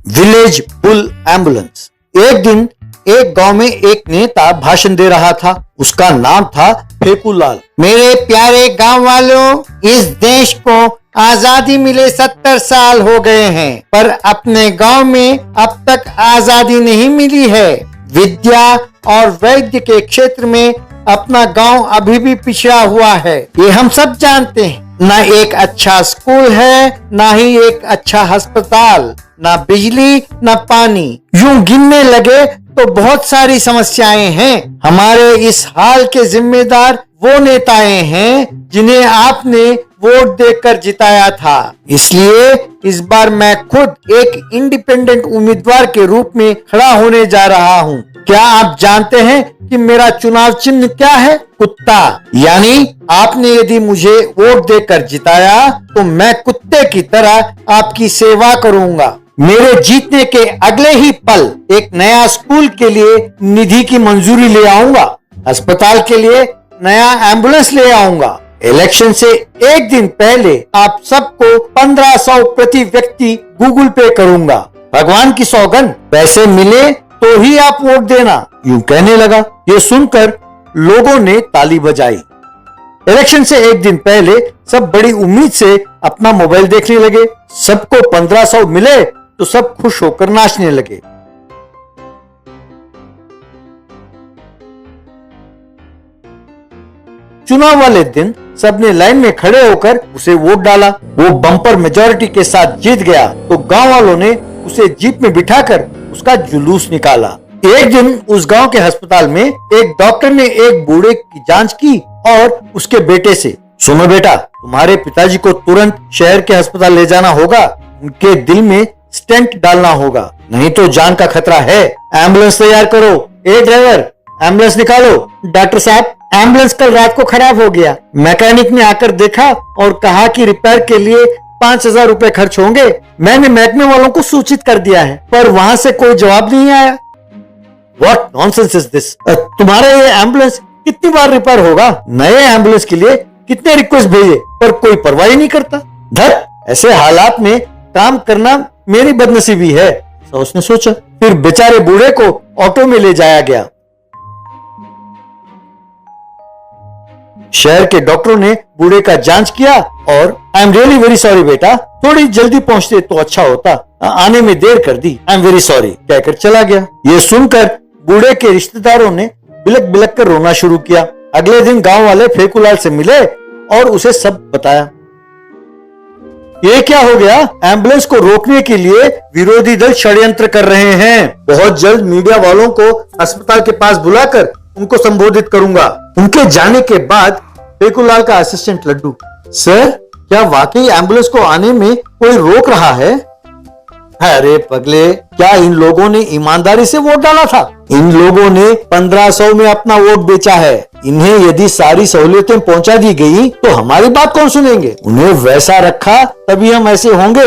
Village bull ambulance. एक दिन एक गांव में एक नेता भाषण दे रहा था। उसका नाम था फेकूलाल। मेरे प्यारे गांव वालों, इस देश को आजादी मिले 70 साल हो गए हैं, पर अपने गांव में अब तक आजादी नहीं मिली है। विद्या और वैद्य के क्षेत्र में अपना गांव अभी भी पिछड़ा हुआ है, ये हम सब जानते हैं। ना एक अच्छा स्कूल है, ना ही एक अच्छा अस्पताल, ना बिजली, ना पानी। यूं गिनने लगे तो बहुत सारी समस्याएं हैं। हमारे इस हाल के जिम्मेदार वो नेताएं हैं जिन्हें आपने वोट देकर जिताया था। इसलिए इस बार मैं खुद एक इंडिपेंडेंट उम्मीदवार के रूप में खड़ा होने जा रहा हूँ। क्या आप जानते हैं कि मेरा चुनाव चिन्ह क्या है? कुत्ता। यानी आपने यदि मुझे वोट देकर जिताया तो मैं कुत्ते की तरह आपकी सेवा करूंगा। मेरे जीतने के अगले ही पल एक नया स्कूल के लिए निधि की मंजूरी ले आऊंगा, अस्पताल के लिए नया एम्बुलेंस ले आऊंगा। इलेक्शन से एक दिन पहले आप सबको 1500 प्रति व्यक्ति गूगल पे करूंगा। भगवान की सौगंध, पैसे मिले तो ही आप वोट देना, यूं कहने लगा। ये सुनकर लोगों ने ताली बजाई। इलेक्शन से एक दिन पहले सब बड़ी उम्मीद से अपना मोबाइल देखने लगे। सबको 1500 मिले तो सब खुश होकर नाचने लगे। चुनाव वाले दिन सबने लाइन में खड़े होकर उसे वोट डाला। वो बम्पर मेजॉरिटी के साथ जीत गया तो गांव वालों ने उसे जीप में बिठाकर उसका जुलूस निकाला। एक दिन उस गांव के अस्पताल में एक डॉक्टर ने एक बूढ़े की जांच की और उसके बेटे से, सुनो बेटा, तुम्हारे पिताजी को तुरंत शहर के अस्पताल ले जाना होगा। उनके दिल में स्टेंट डालना होगा, नहीं तो जान का खतरा है। एम्बुलेंस तैयार करो। ए ड्राइवर, एम्बुलेंस निकालो। डॉक्टर साहब, एम्बुलेंस कल रात को खराब हो गया। मैकेनिक ने आकर देखा और कहा कि रिपेयर के लिए 5000 रुपए खर्च होंगे। मैंने महकमे वालों को सूचित कर दिया है, पर वहां से कोई जवाब नहीं आया। What nonsense is this? तुम्हारा ये एम्बुलेंस कितनी बार रिपेयर होगा? नए एम्बुलेंस के लिए कितने रिक्वेस्ट भेजे, पर कोई परवाह ही नहीं करता। धत, ऐसे हालात में काम करना मेरी बदनसीबी है, उसने सोचा। फिर बेचारे बूढ़े को ऑटो में ले जाया गया। शहर के डॉक्टरों ने बूढ़े का जांच किया और I am really very sorry बेटा, थोड़ी जल्दी पहुंचते तो अच्छा होता, आने में देर कर दी, आई एम वेरी सॉरी कहकर चला गया। ये सुनकर बूढ़े के रिश्तेदारों ने बिलक बिलक कर रोना शुरू किया। अगले दिन गांव वाले फेकूलाल से मिले और उसे सब बताया। ये क्या हो गया? एम्बुलेंस को रोकने के लिए विरोधी दल षड्यंत्र कर रहे हैं। बहुत जल्द मीडिया वालों को अस्पताल के पास बुलाकर उनको संबोधित करूंगा। उनके जाने के बाद फेकूलाल का असिस्टेंट लड्डू, सर, क्या वाकई एम्बुलेंस को आने में कोई रोक रहा है? अरे पगले, क्या इन लोगों ने ईमानदारी से वोट डाला था? इन लोगों ने 1500 में अपना वोट बेचा है। इन्हें यदि सारी सहूलियतें पहुंचा दी गई तो हमारी बात कौन सुनेंगे? उन्हें वैसा रखा तभी हम ऐसे होंगे।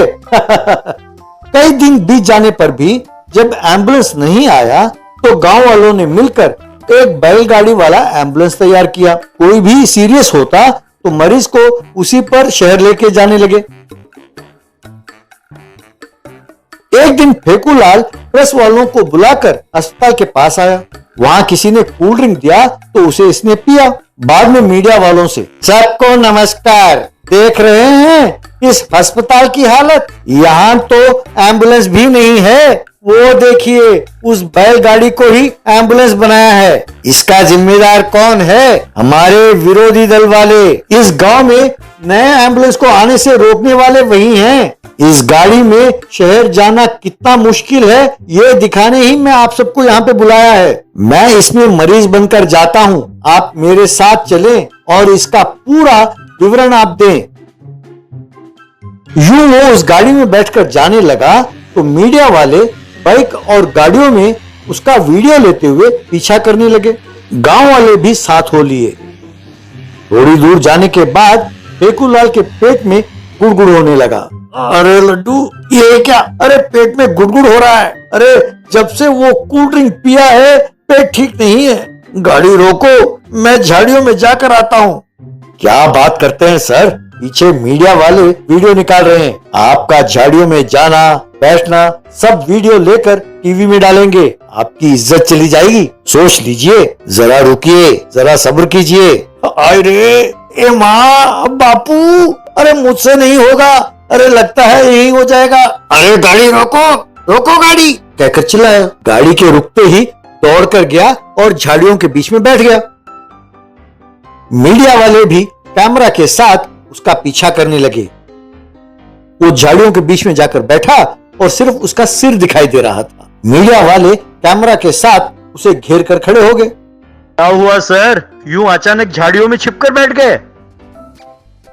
कई दिन बीत जाने पर भी जब एम्बुलेंस नहीं आया तो गांव वालों ने मिलकर एक बैलगाड़ी वाला एम्बुलेंस तैयार किया। कोई भी सीरियस होता तो मरीज को उसी पर शहर लेके जाने लगे। एक दिन फेकूलाल प्रेस वालों को बुलाकर अस्पताल के पास आया। वहां किसी ने कोल्ड ड्रिंक दिया तो उसे इसने पिया। बाद में मीडिया वालों से, सबको नमस्कार, देख रहे हैं इस अस्पताल की हालत? यहाँ तो एम्बुलेंस भी नहीं है। वो देखिए, उस बैलगाड़ी को ही एम्बुलेंस बनाया है। इसका जिम्मेदार कौन है? हमारे विरोधी दल वाले। इस गांव में नए एम्बुलेंस को आने से रोकने वाले वही हैं। इस गाड़ी में शहर जाना कितना मुश्किल है, ये दिखाने ही मैं आप सबको यहाँ पे बुलाया है। मैं इसमें मरीज बनकर जाता हूँ, आप मेरे साथ चलें और इसका पूरा विवरण आप दें। यूं वो उस गाड़ी में बैठकर जाने लगा तो मीडिया वाले बाइक और गाड़ियों में उसका वीडियो लेते हुए पीछा करने लगे। गांव वाले भी साथ हो लिए। थोड़ी दूर जाने के बाद फेकूलाल के पेट में गुड़गुड़ होने लगा। अरे लड्डू, ये क्या? अरे पेट में गुड़गुड़ हो रहा है। अरे जब से वो कोल्ड ड्रिंक पिया है पेट ठीक नहीं है। गाड़ी रोको, मैं झाड़ियों में जाकर आता हूँ। क्या बात करते हैं सर, पीछे मीडिया वाले वीडियो निकाल रहे हैं। आपका झाड़ियों में जाना बैठना सब वीडियो लेकर टीवी में डालेंगे, आपकी इज्जत चली जाएगी। सोच लीजिए, जरा रुकिए, जरा सब्र कीजिए। अरे ए माँ, बापू, अरे मुझसे नहीं होगा, अरे लगता है यही हो जाएगा। अरे गाड़ी रोको, रोको गाड़ी, कहकर चिल्लाया। गाड़ी के रुकते ही दौड़कर गया और झाड़ियों के बीच में बैठ गया। मीडिया वाले भी कैमरा के साथ उसका पीछा करने लगे। वो झाड़ियों के बीच में जाकर बैठा और सिर्फ उसका सिर दिखाई दे रहा था। मीडिया वाले कैमरा के साथ उसे घेर कर खड़े हो गए। क्या हुआ सर, यूं अचानक झाड़ियों में छिपकर बैठ गए?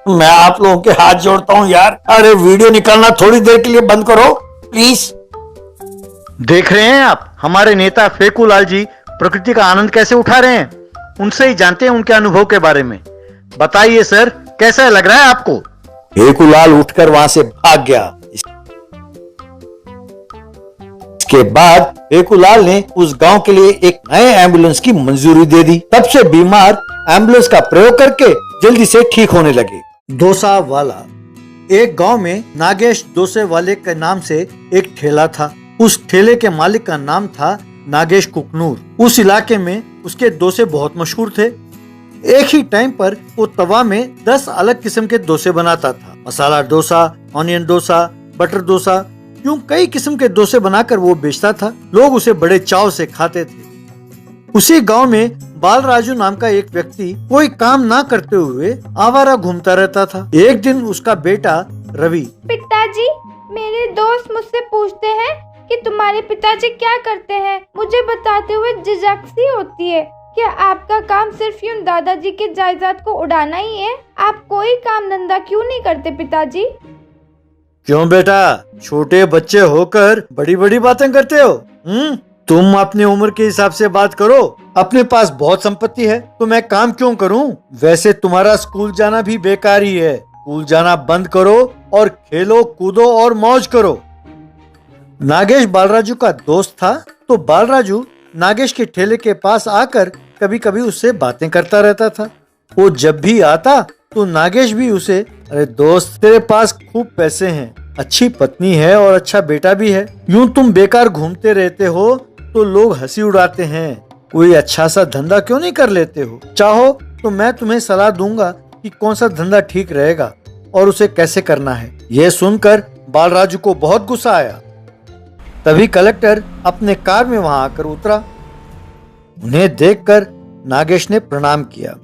मैं आप लोगों के हाथ जोड़ता हूं यार, अरे वीडियो निकालना थोड़ी देर के लिए बंद करो प्लीज। देख रहे हैं आप, हमारे नेता फेकूलाल जी प्रकृति का आनंद कैसे उठा रहे हैं। उनसे ही जानते हैं उनके अनुभव के बारे में। बताइए सर, कैसा लग रहा है आपको? फेकूलाल उठकर वहां से भाग गया। इसके बाद फेकूलाल ने उस गांव के लिए एक नए एम्बुलेंस की मंजूरी दे दी। तब से बीमार एम्बुलेंस का प्रयोग करके जल्दी से ठीक होने लगे। डोसा वाला। एक गांव में नागेश डोसे वाले के नाम से एक ठेला था। उस ठेले के मालिक का नाम था नागेश कुकनूर। उस इलाके में उसके डोसे बहुत मशहूर थे। एक ही टाइम पर वो तवा में 10 अलग किस्म के डोसे बनाता था। मसाला डोसा, ऑनियन डोसा, बटर डोसा, यूं कई किस्म के डोसे बनाकर वो बेचता था। लोग उसे बड़े चाव से खाते थे। उसी गांव में बालराजू नाम का एक व्यक्ति कोई काम ना करते हुए आवारा घूमता रहता था। एक दिन उसका बेटा रवि, पिताजी, मेरे दोस्त मुझसे पूछते हैं कि तुम्हारे पिताजी क्या करते हैं। मुझे बताते हुए झिझक सी होती है। क्या आपका काम सिर्फ यूं दादाजी के जायदाद को उड़ाना ही है? आप कोई काम धंधा क्यों नहीं करते पिताजी? क्यों बेटा, छोटे बच्चे होकर बड़ी बड़ी बातें करते हो? तुम अपनी उम्र के हिसाब से बात करो। अपने पास बहुत संपत्ति है तो मैं काम क्यों करूं? वैसे तुम्हारा स्कूल जाना भी बेकार ही है। स्कूल जाना बंद करो और खेलो कूदो और मौज करो। नागेश बालराजू का दोस्त था तो बालराजू नागेश के ठेले के पास आकर कभी कभी उससे बातें करता रहता था। वो जब भी आता तो नागेश भी उसे, अरे दोस्त, तेरे पास खूब पैसे हैं, अच्छी पत्नी है और अच्छा बेटा भी है, यूं तुम बेकार घूमते रहते हो तो लोग हंसी उड़ाते हैं। कोई अच्छा सा धंधा क्यों नहीं कर लेते हो? चाहो तो मैं तुम्हें सलाह दूंगा कि कौन सा धंधा ठीक रहेगा और उसे कैसे करना है। यह सुनकर बालराजू को बहुत गुस्सा आया। तभी कलेक्टर अपने कार में वहां आकर उतरा। उन्हें देखकर नागेश ने प्रणाम किया।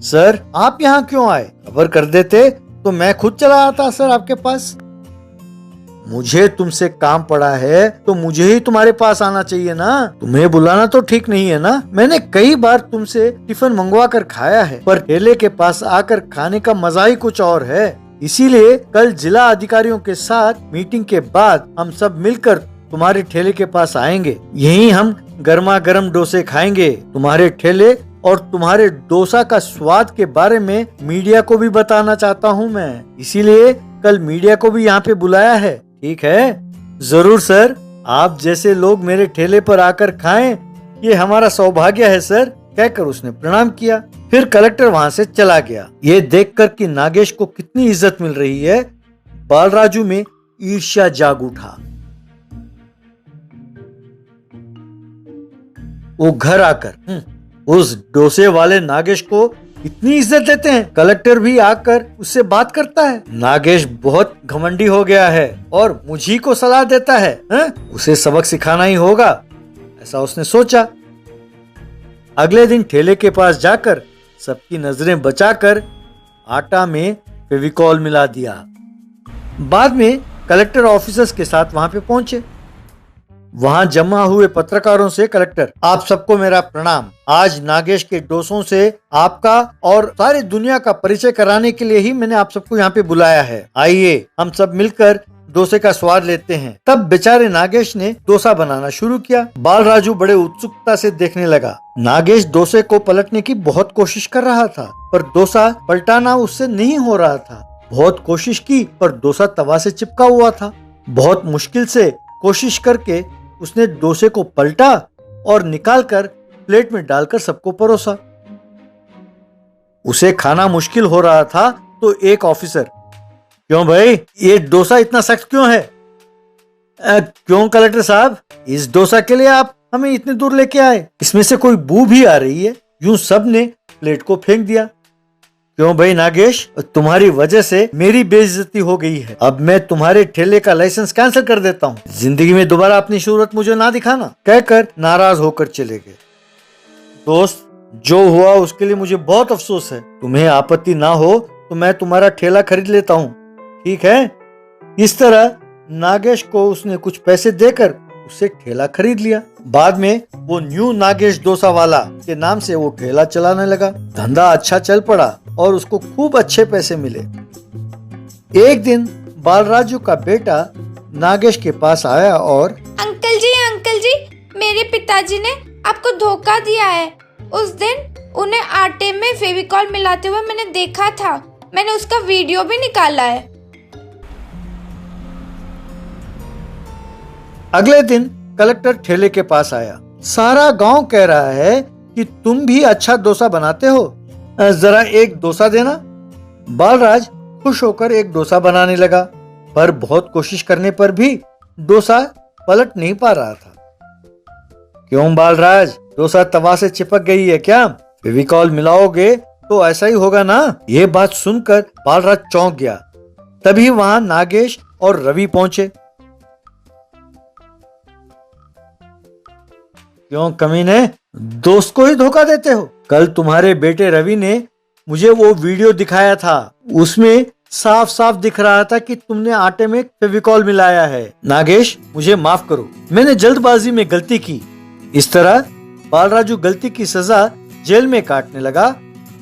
सर, आप यहाँ क्यों आए? खबर कर देते तो मैं खुद चला आता सर आपके पास। मुझे तुमसे काम पड़ा है तो मुझे ही तुम्हारे पास आना चाहिए ना। तुम्हें बुलाना तो ठीक नहीं है ना। मैंने कई बार तुमसे टिफिन मंगवा कर खाया है, पर ठेले के पास आकर खाने का मजा ही कुछ और है। इसीलिए कल जिला अधिकारियों के साथ मीटिंग के बाद हम सब मिलकर तुम्हारे ठेले के पास आएंगे। यहीं हम गर्मा गर्म डोसे खाएंगे। तुम्हारे ठेले और तुम्हारे डोसा का स्वाद के बारे में मीडिया को भी बताना चाहता हूँ मैं। इसीलिए कल मीडिया को भी यहाँ पे बुलाया है। ठीक है? जरूर सर, आप जैसे लोग मेरे ठेले पर आकर खाएं, ये हमारा सौभाग्य है सर, कहकर उसने प्रणाम किया। फिर कलेक्टर वहाँ से चला गया। ये देखकर कि नागेश को कितनी इज्जत मिल रही है, बालराजू में ईर्ष्या जाग उठा। वो घर आकर उस डोसे वाले नागेश को इतनी इज्जत देते हैं। कलेक्टर भी आकर उससे बात करता है। नागेश बहुत घमंडी हो गया है और मुझी को सलाह देता है। उसे सबक सिखाना ही होगा, ऐसा उसने सोचा। अगले दिन ठेले के पास जाकर सबकी नजरें बचाकर आटा में फेविकॉल मिला दिया। बाद में कलेक्टर ऑफिसर्स के साथ वहां पे पहुंचे। वहां जमा हुए पत्रकारों से कलेक्टर, आप सबको मेरा प्रणाम। आज नागेश के डोसों से आपका और सारी दुनिया का परिचय कराने के लिए ही मैंने आप सबको यहाँ पे बुलाया है। आइए हम सब मिलकर डोसे का स्वाद लेते हैं। तब बेचारे नागेश ने डोसा बनाना शुरू किया। बालराजू बड़े उत्सुकता से देखने लगा। नागेश डोसे को पलटने की बहुत कोशिश कर रहा था, पर डोसा पलटाना उससे नहीं हो रहा था। बहुत कोशिश की पर डोसा तवा से चिपका हुआ था। बहुत मुश्किल से कोशिश करके उसने डोसे को पलटा और निकालकर प्लेट में डालकर सबको परोसा। उसे खाना मुश्किल हो रहा था तो एक ऑफिसर। क्यों भाई, ये डोसा इतना सख्त क्यों है? क्यों कलेक्टर साहब, इस डोसा के लिए आप हमें इतनी दूर लेके आए? इसमें से कोई बू भी आ रही है। यूं सब ने प्लेट को फेंक दिया। क्यों भाई नागेश, तुम्हारी वजह से मेरी बेइज्जती हो गई है। अब मैं तुम्हारे ठेले का लाइसेंस कैंसिल कर देता हूँ। जिंदगी में दोबारा अपनी सूरत मुझे ना दिखाना, कहकर नाराज होकर चले गए। दोस्त, जो हुआ उसके लिए मुझे बहुत अफसोस है। तुम्हें आपत्ति ना हो तो मैं तुम्हारा ठेला खरीद लेता हूँ, ठीक है? इस तरह नागेश को उसने कुछ पैसे देकर उससे ठेला खरीद लिया। बाद में वो न्यू नागेश डोसा वाला के नाम से वो ठेला चलाने लगा। धंधा अच्छा चल पड़ा और उसको खूब अच्छे पैसे मिले। एक दिन बालराजू का बेटा नागेश के पास आया और अंकल जी, मेरे पिताजी ने आपको धोखा दिया है। उस दिन उन्हें आटे में फेविकॉल मिलाते हुए मैंने देखा था। मैंने उसका वीडियो भी निकाला है। अगले दिन कलेक्टर ठेले के पास आया। सारा गांव कह रहा है कि तुम भी अच्छा डोसा बनाते हो, जरा एक डोसा देना। बालराज खुश होकर एक डोसा बनाने लगा, पर बहुत कोशिश करने पर भी डोसा पलट नहीं पा रहा था। क्यों बालराज, डोसा तवा से चिपक गई है क्या? फेविकॉल मिलाओगे तो ऐसा ही होगा ना? ये बात सुनकर बालराज चौंक गया। तभी वहां नागेश और रवि पहुंचे। क्यों कमीने, दोस्त को ही धोखा देते हो? कल तुम्हारे बेटे रवि ने मुझे वो वीडियो दिखाया था, उसमें साफ साफ दिख रहा था कि तुमने आटे में फेविकॉल मिलाया है। नागेश, मुझे माफ करो, मैंने जल्दबाजी में गलती की। इस तरह बालराजू गलती की सजा जेल में काटने लगा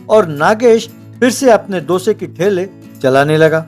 और नागेश फिर से अपने डोसे की ठेले चलाने लगा।